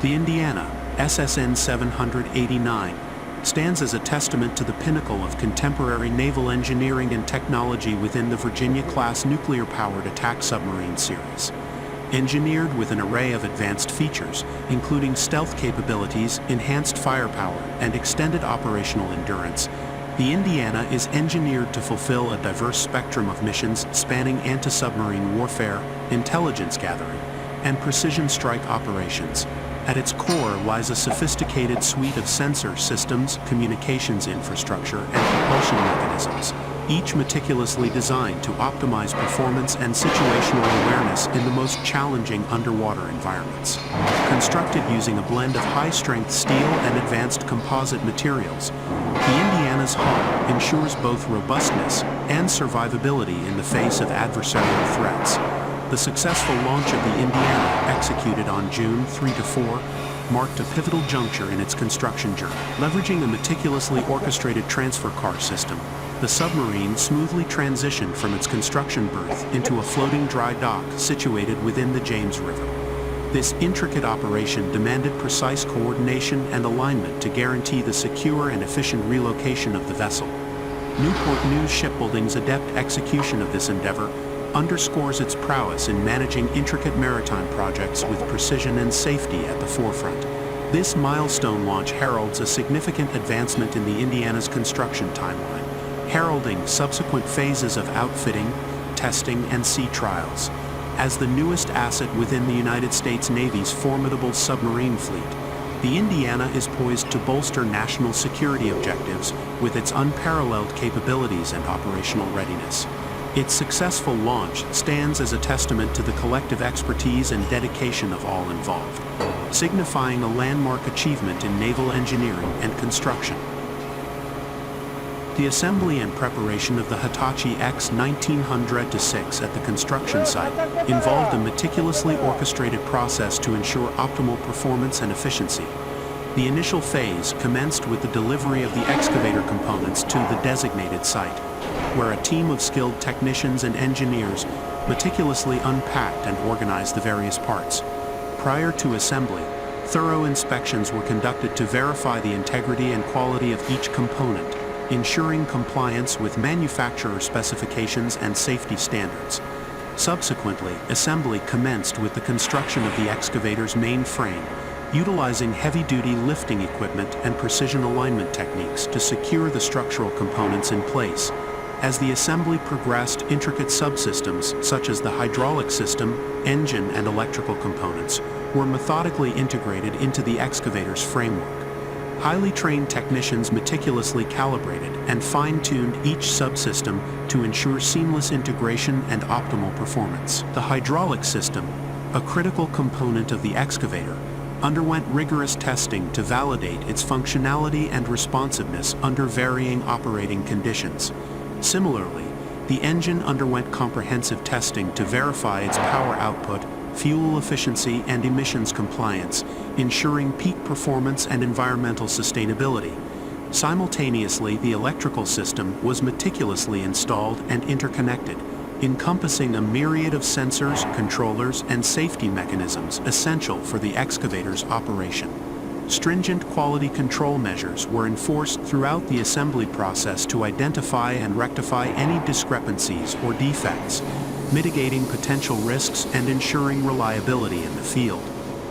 The Indiana, SSN 789, stands as a testament to the pinnacle of contemporary naval engineering and technology within the Virginia-class nuclear-powered attack submarine series. Engineered with an array of advanced features, including stealth capabilities, enhanced firepower, and extended operational endurance, the Indiana is engineered to fulfill a diverse spectrum of missions spanning anti-submarine warfare, intelligence gathering, and precision strike operations. At its core lies a sophisticated suite of sensor systems, communications infrastructure, and propulsion mechanisms, each meticulously designed to optimize performance and situational awareness in the most challenging underwater environments. Constructed using a blend of high-strength steel and advanced composite materials, the Indiana's hull ensures both robustness and survivability in the face of adversarial threats. The successful launch of the Indiana, executed on June 3-4, marked a pivotal juncture in its construction journey. Leveraging a meticulously orchestrated transfer car system, the submarine smoothly transitioned from its construction berth into a floating dry dock situated within the James River. This intricate operation demanded precise coordination and alignment to guarantee the secure and efficient relocation of the vessel. Newport News Shipbuilding's adept execution of this endeavor underscores its prowess in managing intricate maritime projects with precision and safety at the forefront. This milestone launch heralds a significant advancement in the Indiana's construction timeline, heralding subsequent phases of outfitting, testing, and sea trials. As the newest asset within the United States Navy's formidable submarine fleet, the Indiana is poised to bolster national security objectives with its unparalleled capabilities and operational readiness. Its successful launch stands as a testament to the collective expertise and dedication of all involved, signifying a landmark achievement in naval engineering and construction. The assembly and preparation of the Hitachi EX1900-6 at the construction site involved a meticulously orchestrated process to ensure optimal performance and efficiency. The initial phase commenced with the delivery of the excavator components to the designated site, where a team of skilled technicians and engineers meticulously unpacked and organized the various parts. Prior to assembly, thorough inspections were conducted to verify the integrity and quality of each component, ensuring compliance with manufacturer specifications and safety standards. Subsequently, assembly commenced with the construction of the excavator's main frame, utilizing heavy-duty lifting equipment and precision alignment techniques to secure the structural components in place. As the assembly progressed, intricate subsystems, such as the hydraulic system, engine, and electrical components, were methodically integrated into the excavator's framework. Highly trained technicians meticulously calibrated and fine-tuned each subsystem to ensure seamless integration and optimal performance. The hydraulic system, a critical component of the excavator, underwent rigorous testing to validate its functionality and responsiveness under varying operating conditions. Similarly, the engine underwent comprehensive testing to verify its power output, fuel efficiency, and emissions compliance, ensuring peak performance and environmental sustainability. Simultaneously, the electrical system was meticulously installed and interconnected, encompassing a myriad of sensors, controllers, and safety mechanisms essential for the excavator's operation. Stringent quality control measures were enforced throughout the assembly process to identify and rectify any discrepancies or defects, mitigating potential risks and ensuring reliability in the field.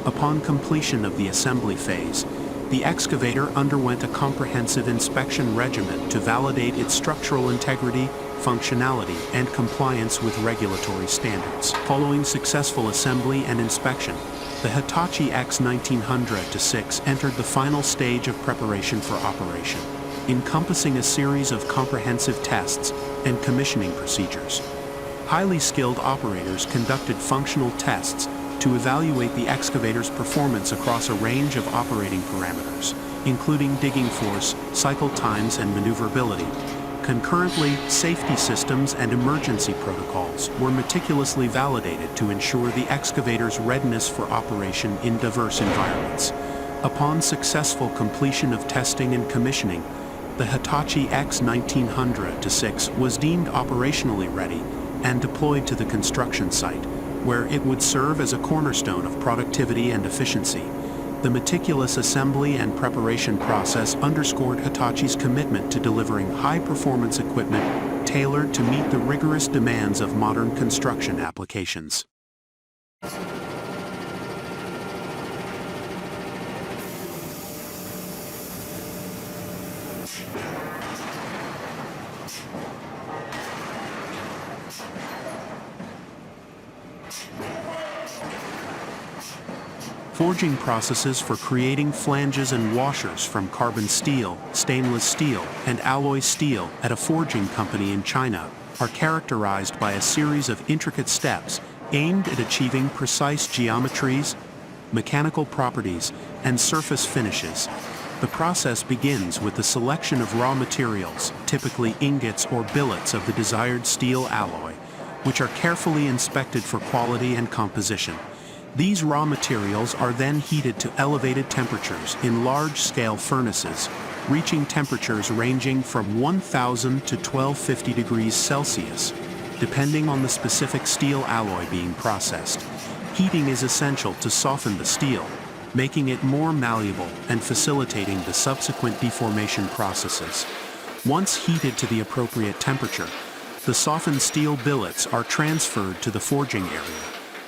Upon completion of the assembly phase, the excavator underwent a comprehensive inspection regimen to validate its structural integrity, functionality, and compliance with regulatory standards. Following successful assembly and inspection, the Hitachi EX1900-6 entered the final stage of preparation for operation, encompassing a series of comprehensive tests and commissioning procedures. Highly skilled operators conducted functional tests to evaluate the excavator's performance across a range of operating parameters, including digging force, cycle times, and maneuverability. Concurrently, safety systems and emergency protocols were meticulously validated to ensure the excavator's readiness for operation in diverse environments. Upon successful completion of testing and commissioning, the Hitachi EX1900-6 was deemed operationally ready and deployed to the construction site, where it would serve as a cornerstone of productivity and efficiency. The meticulous assembly and preparation process underscored Hitachi's commitment to delivering high-performance equipment tailored to meet the rigorous demands of modern construction applications. Forging processes for creating flanges and washers from carbon steel, stainless steel, and alloy steel at a forging company in China are characterized by a series of intricate steps aimed at achieving precise geometries, mechanical properties, and surface finishes. The process begins with the selection of raw materials, typically ingots or billets of the desired steel alloy, which are carefully inspected for quality and composition. These raw materials are then heated to elevated temperatures in large-scale furnaces, reaching temperatures ranging from 1000 to 1250 degrees Celsius, depending on the specific steel alloy being processed. Heating is essential to soften the steel, making it more malleable and facilitating the subsequent deformation processes. Once heated to the appropriate temperature, the softened steel billets are transferred to the forging area,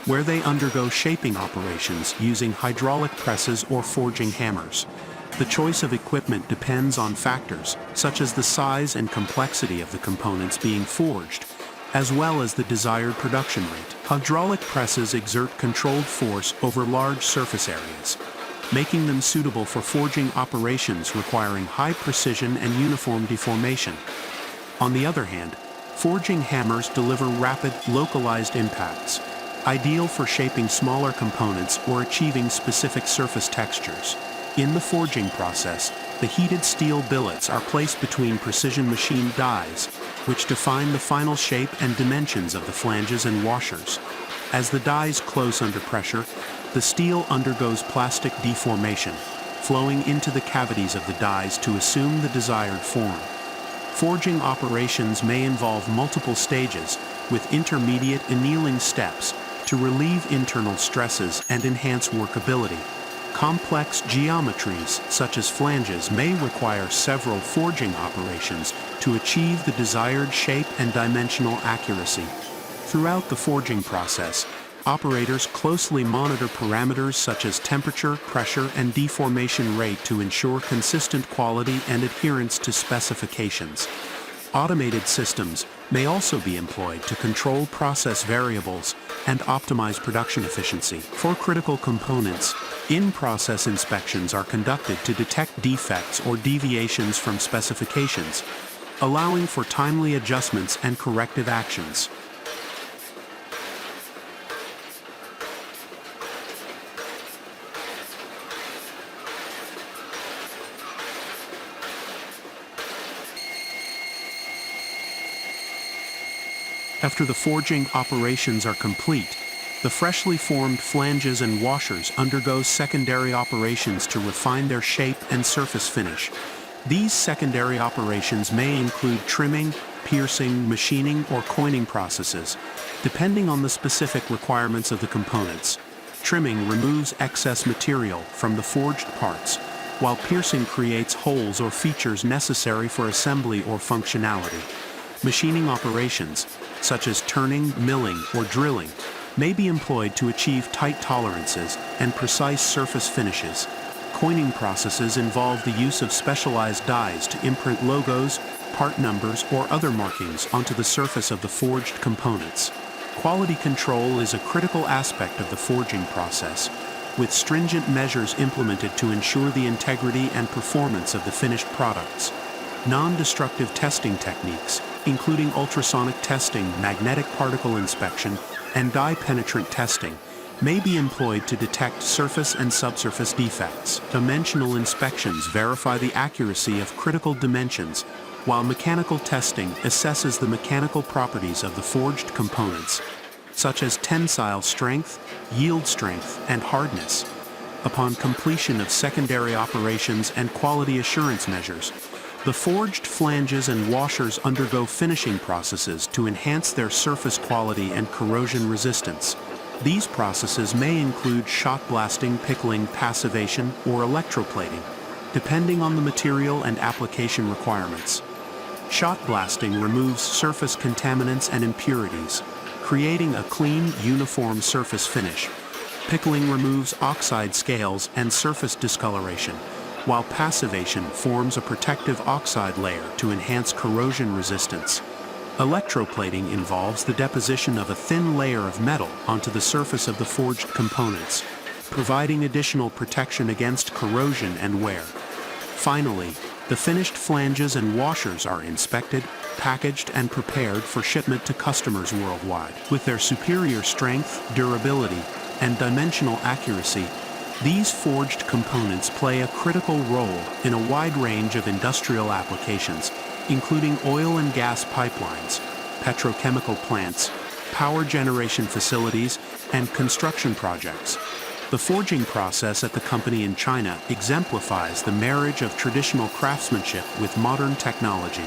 where they undergo shaping operations using hydraulic presses or forging hammers. The choice of equipment depends on factors such as the size and complexity of the components being forged, as well as the desired production rate. Hydraulic presses exert controlled force over large surface areas, making them suitable for forging operations requiring high precision and uniform deformation. On the other hand, forging hammers deliver rapid, localized impacts, ideal for shaping smaller components or achieving specific surface textures. In the forging process, the heated steel billets are placed between precision machined dies, which define the final shape and dimensions of the flanges and washers. As the dies close under pressure, the steel undergoes plastic deformation, flowing into the cavities of the dies to assume the desired form. Forging operations may involve multiple stages, with intermediate annealing steps, to relieve internal stresses and enhance workability. Complex geometries, such as flanges, may require several forging operations to achieve the desired shape and dimensional accuracy. Throughout the forging process, operators closely monitor parameters such as temperature, pressure, and deformation rate to ensure consistent quality and adherence to specifications. Automated systems may also be employed to control process variables and optimize production efficiency. For critical components, in-process inspections are conducted to detect defects or deviations from specifications, allowing for timely adjustments and corrective actions. After the forging operations are complete, the freshly formed flanges and washers undergo secondary operations to refine their shape and surface finish. These secondary operations may include trimming, piercing, machining, or coining processes, depending on the specific requirements of the components. Trimming removes excess material from the forged parts, while piercing creates holes or features necessary for assembly or functionality. Machining operations, such as turning, milling, or drilling, may be employed to achieve tight tolerances and precise surface finishes. Coining processes involve the use of specialized dies to imprint logos, part numbers, or other markings onto the surface of the forged components. Quality control is a critical aspect of the forging process, with stringent measures implemented to ensure the integrity and performance of the finished products. Non-destructive testing techniques, including ultrasonic testing, magnetic particle inspection, and dye-penetrant testing, may be employed to detect surface and subsurface defects. Dimensional inspections verify the accuracy of critical dimensions, while mechanical testing assesses the mechanical properties of the forged components, such as tensile strength, yield strength, and hardness. Upon completion of secondary operations and quality assurance measures, the forged flanges and washers undergo finishing processes to enhance their surface quality and corrosion resistance. These processes may include shot blasting, pickling, passivation, or electroplating, depending on the material and application requirements. Shot blasting removes surface contaminants and impurities, creating a clean, uniform surface finish. Pickling removes oxide scales and surface discoloration, while passivation forms a protective oxide layer to enhance corrosion resistance. Electroplating involves the deposition of a thin layer of metal onto the surface of the forged components, providing additional protection against corrosion and wear. Finally, the finished flanges and washers are inspected, packaged, and prepared for shipment to customers worldwide. With their superior strength, durability, and dimensional accuracy, these forged components play a critical role in a wide range of industrial applications, including oil and gas pipelines, petrochemical plants, power generation facilities, and construction projects. The forging process at the company in China exemplifies the marriage of traditional craftsmanship with modern technology,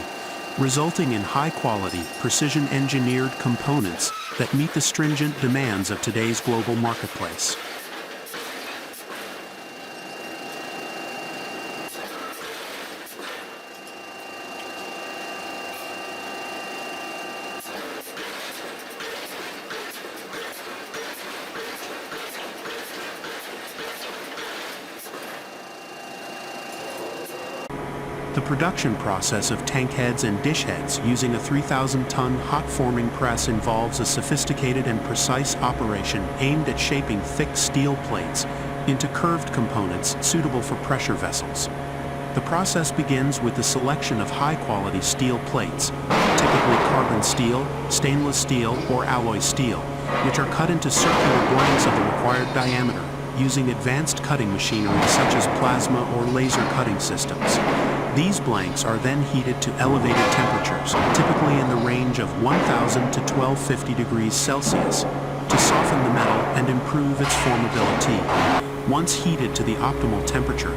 resulting in high-quality, precision-engineered components that meet the stringent demands of today's global marketplace. The production process of tank heads and dish heads using a 3,000-ton hot forming press involves a sophisticated and precise operation aimed at shaping thick steel plates into curved components suitable for pressure vessels. The process begins with the selection of high-quality steel plates, typically carbon steel, stainless steel, or alloy steel, which are cut into circular blanks of the required diameter using advanced cutting machinery such as plasma or laser cutting systems. These blanks are then heated to elevated temperatures, typically in the range of 1,000 to 1,250 degrees Celsius, to soften the metal and improve its formability. Once heated to the optimal temperature,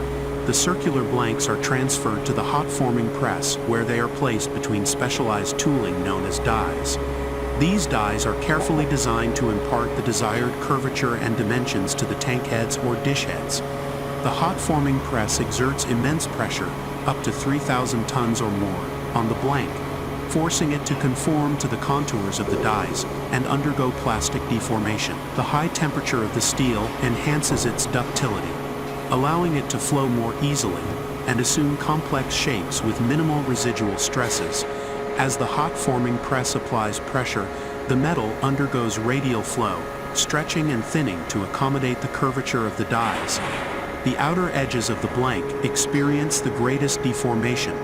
the circular blanks are transferred to the hot forming press, where they are placed between specialized tooling known as dies. These dies are carefully designed to impart the desired curvature and dimensions to the tank heads or dish heads. The hot forming press exerts immense pressure, up to 3,000 tons or more, on the blank, forcing it to conform to the contours of the dies and undergo plastic deformation. The high temperature of the steel enhances its ductility, allowing it to flow more easily and assume complex shapes with minimal residual stresses. As the hot forming press applies pressure, the metal undergoes radial flow, stretching and thinning to accommodate the curvature of the dies. The outer edges of the blank experience the greatest deformation,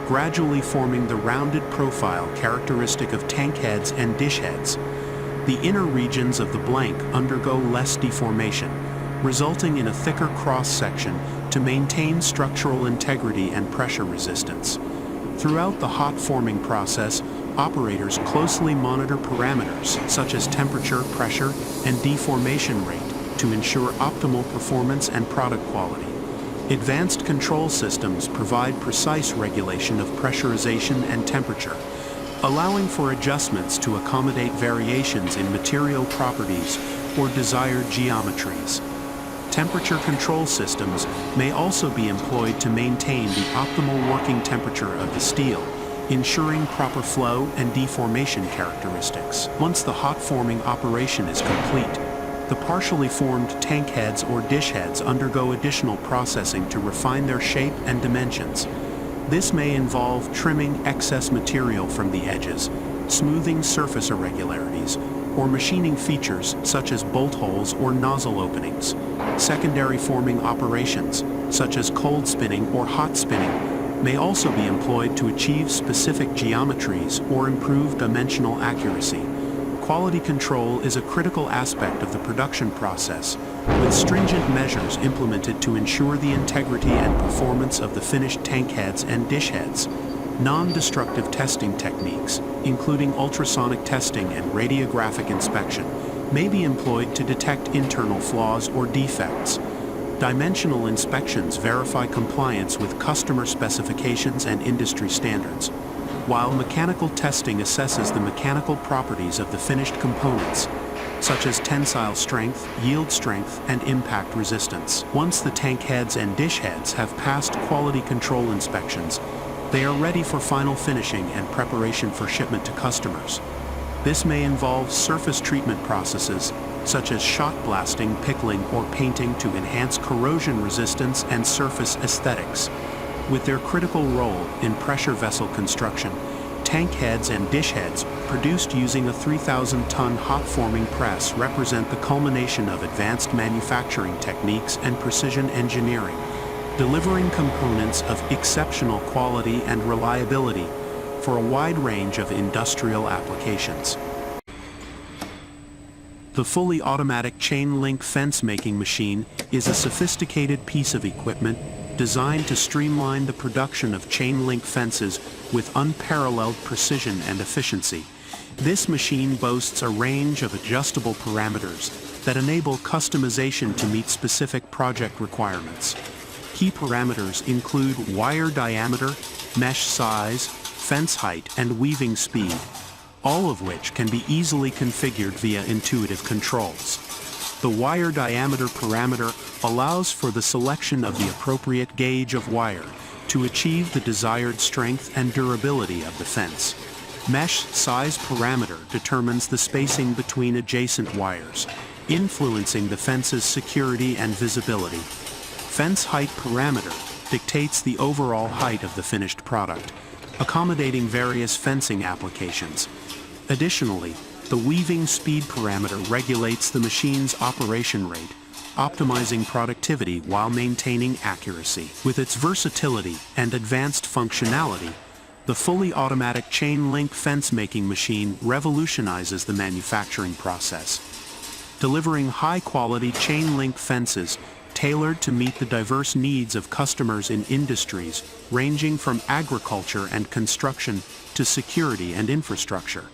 gradually forming the rounded profile characteristic of tank heads and dish heads. The inner regions of the blank undergo less deformation, resulting in a thicker cross-section to maintain structural integrity and pressure resistance. Throughout the hot forming process, operators closely monitor parameters such as temperature, pressure, and deformation rate to ensure optimal performance and product quality. Advanced control systems provide precise regulation of pressurization and temperature, allowing for adjustments to accommodate variations in material properties or desired geometries. Temperature control systems may also be employed to maintain the optimal working temperature of the steel, ensuring proper flow and deformation characteristics. Once the hot forming operation is complete, the partially formed tank heads or dish heads undergo additional processing to refine their shape and dimensions. This may involve trimming excess material from the edges, smoothing surface irregularities, or machining features such as bolt holes or nozzle openings. Secondary forming operations, such as cold spinning or hot spinning, may also be employed to achieve specific geometries or improve dimensional accuracy. Quality control is a critical aspect of the production process, with stringent measures implemented to ensure the integrity and performance of the finished tank heads and dish heads. Non-destructive testing techniques, including ultrasonic testing and radiographic inspection, may be employed to detect internal flaws or defects. Dimensional inspections verify compliance with customer specifications and industry standards, while mechanical testing assesses the mechanical properties of the finished components. such as tensile strength, yield strength, and impact resistance. Once the tank heads and dish heads have passed quality control inspections, they are ready for final finishing and preparation for shipment to customers. This may involve surface treatment processes, such as shot blasting, pickling, or painting to enhance corrosion resistance and surface aesthetics. With their critical role in pressure vessel construction, tank heads and dish heads produced using a 3,000-ton hot forming press represent the culmination of advanced manufacturing techniques and precision engineering, delivering components of exceptional quality and reliability for a wide range of industrial applications. The fully automatic chain link fence making machine is a sophisticated piece of equipment designed to streamline the production of chain link fences with unparalleled precision and efficiency. This machine boasts a range of adjustable parameters that enable customization to meet specific project requirements. Key parameters include wire diameter, mesh size, fence height, and weaving speed, all of which can be easily configured via intuitive controls. The wire diameter parameter allows for the selection of the appropriate gauge of wire to achieve the desired strength and durability of the fence. Mesh size parameter determines the spacing between adjacent wires, influencing the fence's security and visibility. Fence height parameter dictates the overall height of the finished product, accommodating various fencing applications. Additionally, the weaving speed parameter regulates the machine's operation rate, optimizing productivity while maintaining accuracy. With its versatility and advanced functionality, the fully automatic chain link fence making machine revolutionizes the manufacturing process, delivering high-quality chain link fences tailored to meet the diverse needs of customers in industries ranging from agriculture and construction to security and infrastructure.